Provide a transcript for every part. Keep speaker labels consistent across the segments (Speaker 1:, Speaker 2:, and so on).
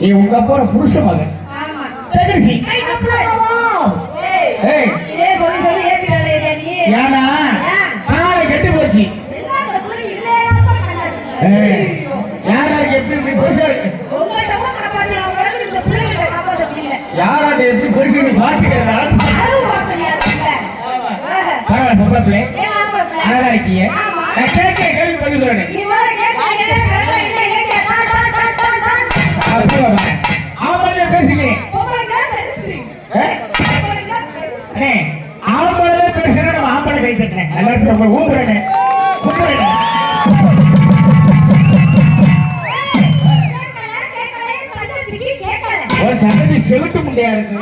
Speaker 1: நீ உங்க அப்பா புருஷ மகன்.
Speaker 2: ஆமா.
Speaker 1: தங்கச்சி.
Speaker 2: ஏய் இதே சொல்லி சொல்லி ஏத்திடாதே நீ.
Speaker 1: ஏனா காலை கெட்டு போச்சு.
Speaker 2: எல்லார சொல்லி இல்லையா பண்ணாத.
Speaker 1: யாரா எப்படி போச்சு?
Speaker 2: உங்க தப்பா காப்பாத்தி அவங்க இந்த பிள்ளைகளை காப்பாத்த முடியல.
Speaker 1: யாரா எப்படி போச்சு நீ பாத்துக்கறடா?
Speaker 2: அது பாக்கலையா இல்ல.
Speaker 1: பரவாயில்லை பொம்பளை.
Speaker 2: ஏன் ஆமாப்ல?
Speaker 1: அழகா இருக்கீங்க. நான் கேட்க கேள்வி பதில் சொல்றேன்.
Speaker 2: நீ வர கேட்க
Speaker 1: ஆம்பளை பேசுகிறேன். ஆம்பளை பேசுறேன். நம்ம ஆம்பளை கை தட்டேன். எல்லாரும் ஊம்புறேன். ஒரு தங்கச்சி செவிட்டு முடியா இருக்கு.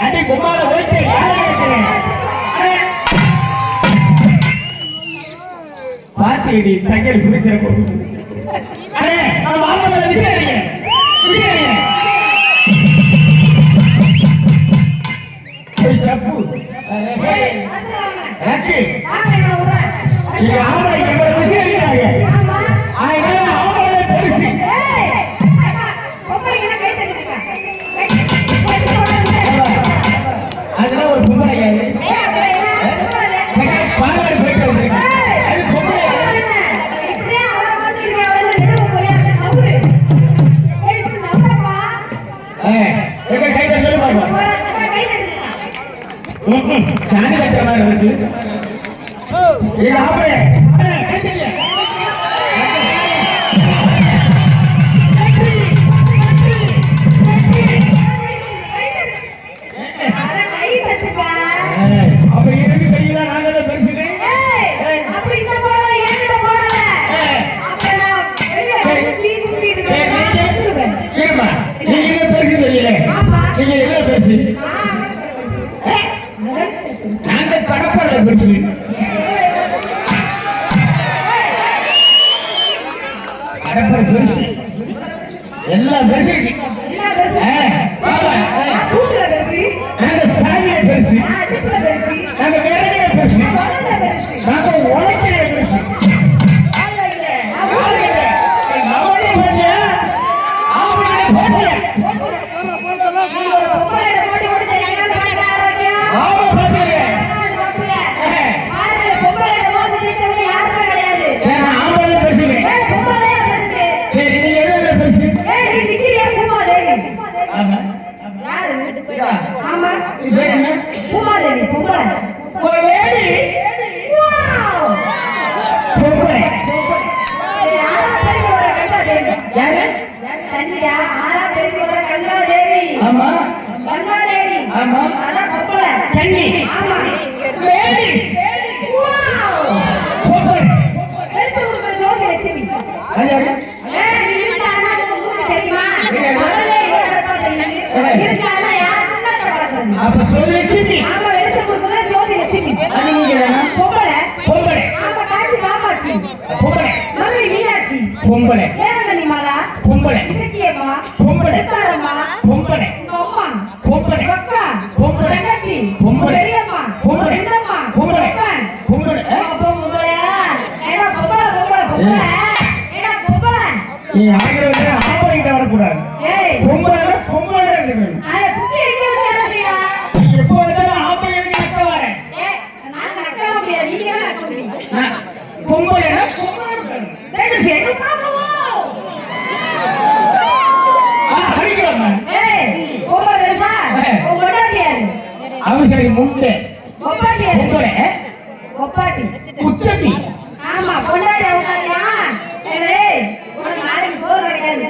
Speaker 1: அடி குமார போயிட்டு பாத்தி தங்கல் புரிக்கிற அதெல்லாம் ஒரு பொம்பளை பாலாடு போயிட்டு வந்திருக்கேன். சாணி கட்டுற மாதிரி இருக்கு. அப்ப எனக்கு தெரியல நாங்க பெருசுறேன். நீங்க பெருசு தெரியல. நீங்க என்ன பெருசு? நாங்க கடப்பாட பெருசு. கடப்பாட பெருசு எல்லாம் பெருசு. நாங்க சாமிய பெருசு. நாங்க வேறவே பெருசு. நாங்க உழைக்கிற பெருசு. அப்ப சொல்லி பொம்பளை பொம்பளை பொம்பளை பொம்பளை பொம்பளை பொம்பளை பொம்பளை பொம்பளை பொம்பளை நீ ஆகிற ஆம்பளைகிட்ட வரக்கூடாது. பொம்பளை பொம்பளை எப்போ வந்தாலும் ஆம்பளைக்கு நக்க வரேன். பொம்பளை அவசரி முட்டை பொம்பளை குச்சட்டி.
Speaker 2: ஆமா கொண்டாடி அவங்கயா ஏலே ஒரு நாளைக்கு போர் கிடையாது.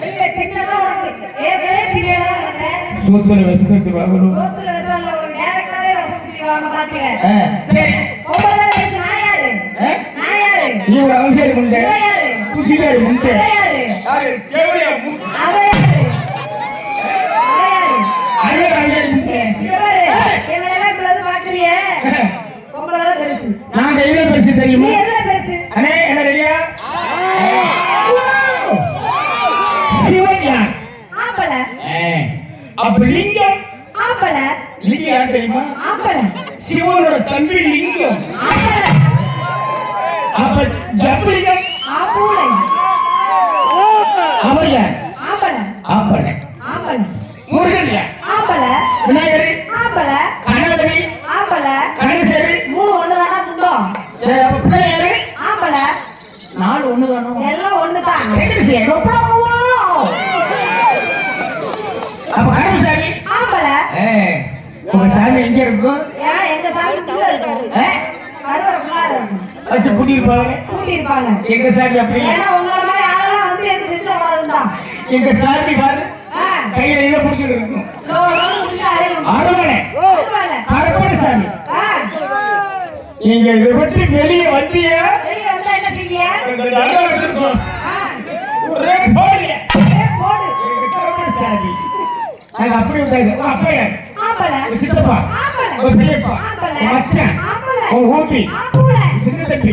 Speaker 2: இல்ல சின்னதா உனக்கு ஏவே பிரியடா வந்த
Speaker 1: சூத்துல வெஸ்கத்து வாங்கணும்.
Speaker 2: சூத்துல வெஸ்கல ஒரு டைரக்டாவே வசதி வாங்க பாத்தீங்க.
Speaker 1: சரி
Speaker 2: பொம்பளை நான் யாரு? நான் யாரு?
Speaker 1: நீ ஒரு அவசரி முட்டை. குசிகாரி முட்டை. யாரு? கேவலியா முட்டை.
Speaker 2: அவ யாரு?
Speaker 1: அरे राजा मुझे
Speaker 2: ये बारे ये वाला क्लास பாக்கறியே பொம்பளை தான் பெருசு.
Speaker 1: நான் கையில பெருசு தெரியுமா?
Speaker 2: நீ எதுல பெருசு?
Speaker 1: அண்ணே என்ன ரெடியா? சிவன்யா
Speaker 2: ஆம்பளை
Speaker 1: அப்ப லிங்கம்
Speaker 2: ஆம்பளை
Speaker 1: லிங்கம் யார் தெரியுமா?
Speaker 2: ஆம்பளை
Speaker 1: சிவனோட தம்பி லிங்கம்.
Speaker 2: ஆம்பளை
Speaker 1: அப்ப ஜம்புலிங்கம்
Speaker 2: ஆம்பளை
Speaker 1: அவர் யார்?
Speaker 2: ஆம்பளை
Speaker 1: ஆம்பளை.
Speaker 2: ஆம்பளை
Speaker 1: முருகன் யார்?
Speaker 2: ஆம்பளை
Speaker 1: விநாயகர்
Speaker 2: ஆம்பளை
Speaker 1: கணபதி
Speaker 2: ஆம்பளை
Speaker 1: கணேசரி
Speaker 2: மூணு ஒண்ணுதானா முண்டம்
Speaker 1: சரி அப்ப பிள்ளையாரு
Speaker 2: ஆம்பளை
Speaker 1: நாலு ஒண்ணுதானோ?
Speaker 2: எல்லாம் ஒண்ணுதான்
Speaker 1: அப்ப கருமசாமி
Speaker 2: ஆம்பளை
Speaker 1: உங்க சாமி எங்க இருக்கும்?
Speaker 2: ஏன் எங்க சாமி உள்ள இருக்காரு கருவறைக்குள்ள இருக்கும்
Speaker 1: வச்சு கூட்டிருப்பாங்க.
Speaker 2: கூட்டியிருப்பாங்க
Speaker 1: எங்க சாமி அப்படி
Speaker 2: ஏன்னா உங்களை மாதிரி ஆளெல்லாம் வந்து எங்க சிஸ்டர் தான்
Speaker 1: எங்க சாமி பாரு கையில இதை பிடிச்சிட்டு இருக்கும். ஆடுமனை அரவணை சாமி நீங்க இதை பற்றி வெளியே வந்தீங்க ஒரே போடல சாமி நாங்க அப்படி விட்டாங்க. அப்பையா சித்தப்பா ஒரு பெரியப்பா மச்சான் ஒரு ஊட்டி சின்ன தம்பி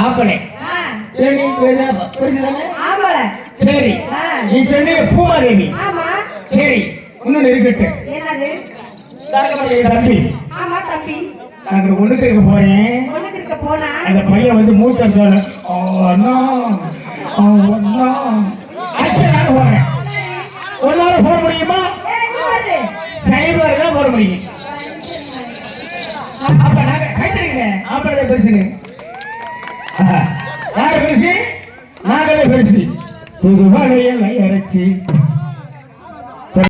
Speaker 1: ஆம்பளை. சரி நீ சொன்ன பூமாதேவி. சரி இன்னொன்னு இருக்கட்டும் தம்பி நாங்க ஒண்ணுக்கு இருக்க போறேன். அந்த பையன் வந்து மூச்சை சொல்ல போறேன். ஒரு நாள் போட முடியுமா? சைபர் தான் போட முடியும். அப்ப நாங்க கைத்தறிங்க ஆம்பளை பெருசுங்க. யாரு பெருசு? நாங்களே பெருசு. புது வளையல் அரைச்சி